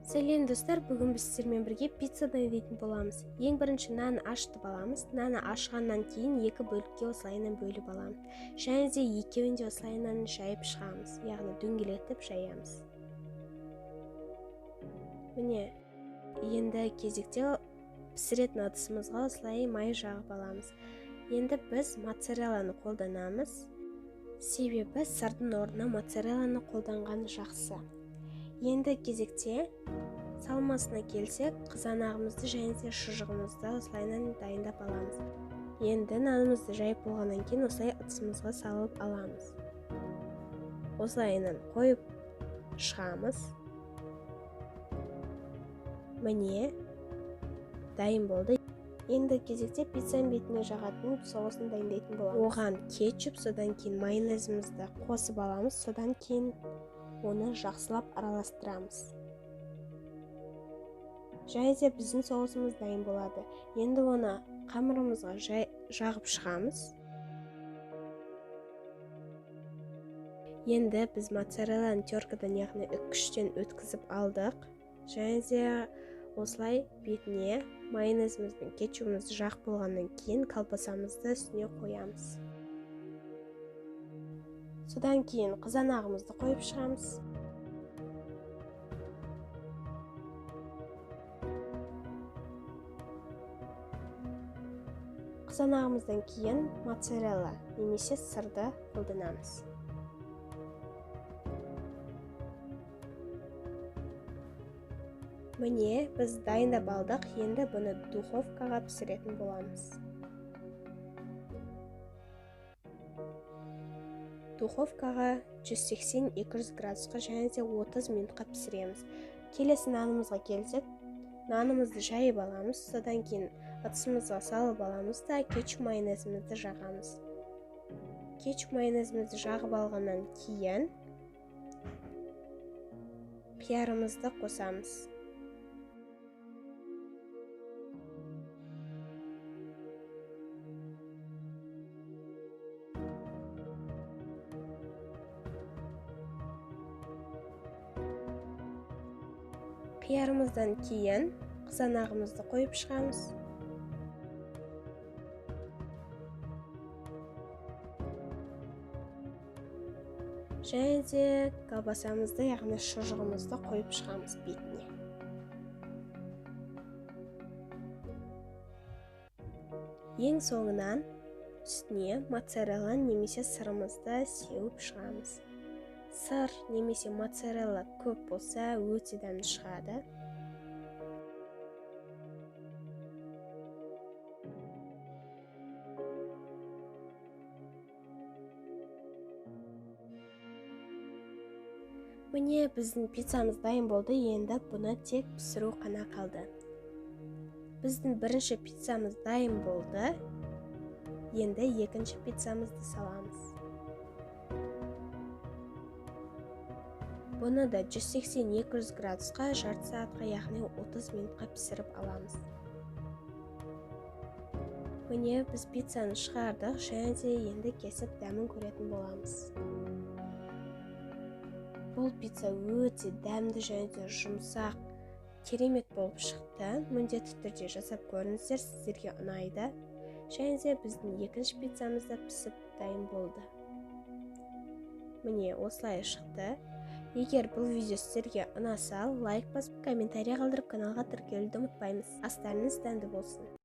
Сәлем достар, бүгін біз сіздермен бірге пицца дайындайтын боламыз. Ең бірінші нанды ашытып аламыз. Нанды ашығаннан кейін екі бөлікке осылайынан бөліп аламыз. Және де екеуін де осылайынан жайып шығамыз, яғни дөңгелетіп жаямыз. Міне, енді кезекте пісіретін ыдысымызға осылай май жағып аламыз. Енді біз моцарелланы қолданамыз. Себебі сырдың орнына моцарелланы қолданғаны жақсы. Енді кезекте салмасына келсек, қызанағымызды және де шұжығымызды осылайынан дайындап аламыз. Енді нанымызды жайып болғаннан кейін осылай ыдысымызға салып аламыз. Осылайынан қойып шығамыз. Міне, дайын болды. Енді кезекте пиццаның бетіне жағатын соусын дайындайтын боламыз. Оған кетчуп, содан кейін майонезімізді қосып аламыз, содан кейін оны жақсылап араластырамыз. Және де біздің соусымыз дайын болады. Енді оны қамырымызға жағып шығамыз. Енді біз моцарелланы теркадан, яғни үккіштен өткізіп алдық. Және де осылай бетіне майонезіміз бен кетчупымызды жағып болғаннан кейін колбасамызды үстіне қоямыз. Содан кейін қызанағымызды қойып шығамыз. Қызанағымыздан кейін моцарелла немесе сырды қолданамыз. Міне, біз дайындап алдық, енді бұны духовкаға пісіретін боламыз. Духовкаға 180-200 градусқа және де 30 минутқа пісіреміз. Келесі нанымызға келсек, нанымызды жайып аламыз, содан кейін ыдысымызға салып аламыз да кетчуп майонезімізді жағамыз. Кетчуп майонезімізді жағып алғаннан кейін қиярымызды қосамыз. Қиярымыздан кейін қызанағымызды қойып шығамыз. Және де колбасамызды, яғни шұжығымызды қойып шығамыз бетіне. Ең соңынан үстіне моцарелла немесе сырымызды сеуіп шығамыз. Сыр немесе моцарелла көп болса, өте дәмді шығады. Міне, біздің пиццамыз дайын болды, енді бұны тек пісіру қана қалды. Біздің бірінші пиццамыз дайын болды, енді екінші пиццамызды саламыз. Бұны да 180-200 градусқа жарты сағатқа, яғни 30 минутқа пісіріп аламыз. Міне, біз пиццаны шығардық, және де енді кесіп дәмін көретін боламыз. Бұл пицца өте дәмді және де жұмсақ, керемет болып шықты. Міндетті түрде жасап көріңіздер, сіздерге ұнайды. Және де біздің екінші пиццамыз да пісіп дайын болды. Міне, осылай шықты. Егер бұл видео сіздерге ұнаса, лайк басып, комментарий қалдырып, каналға тіркелуді ұмытпаймыз. Астарыңыз дәмді болсын.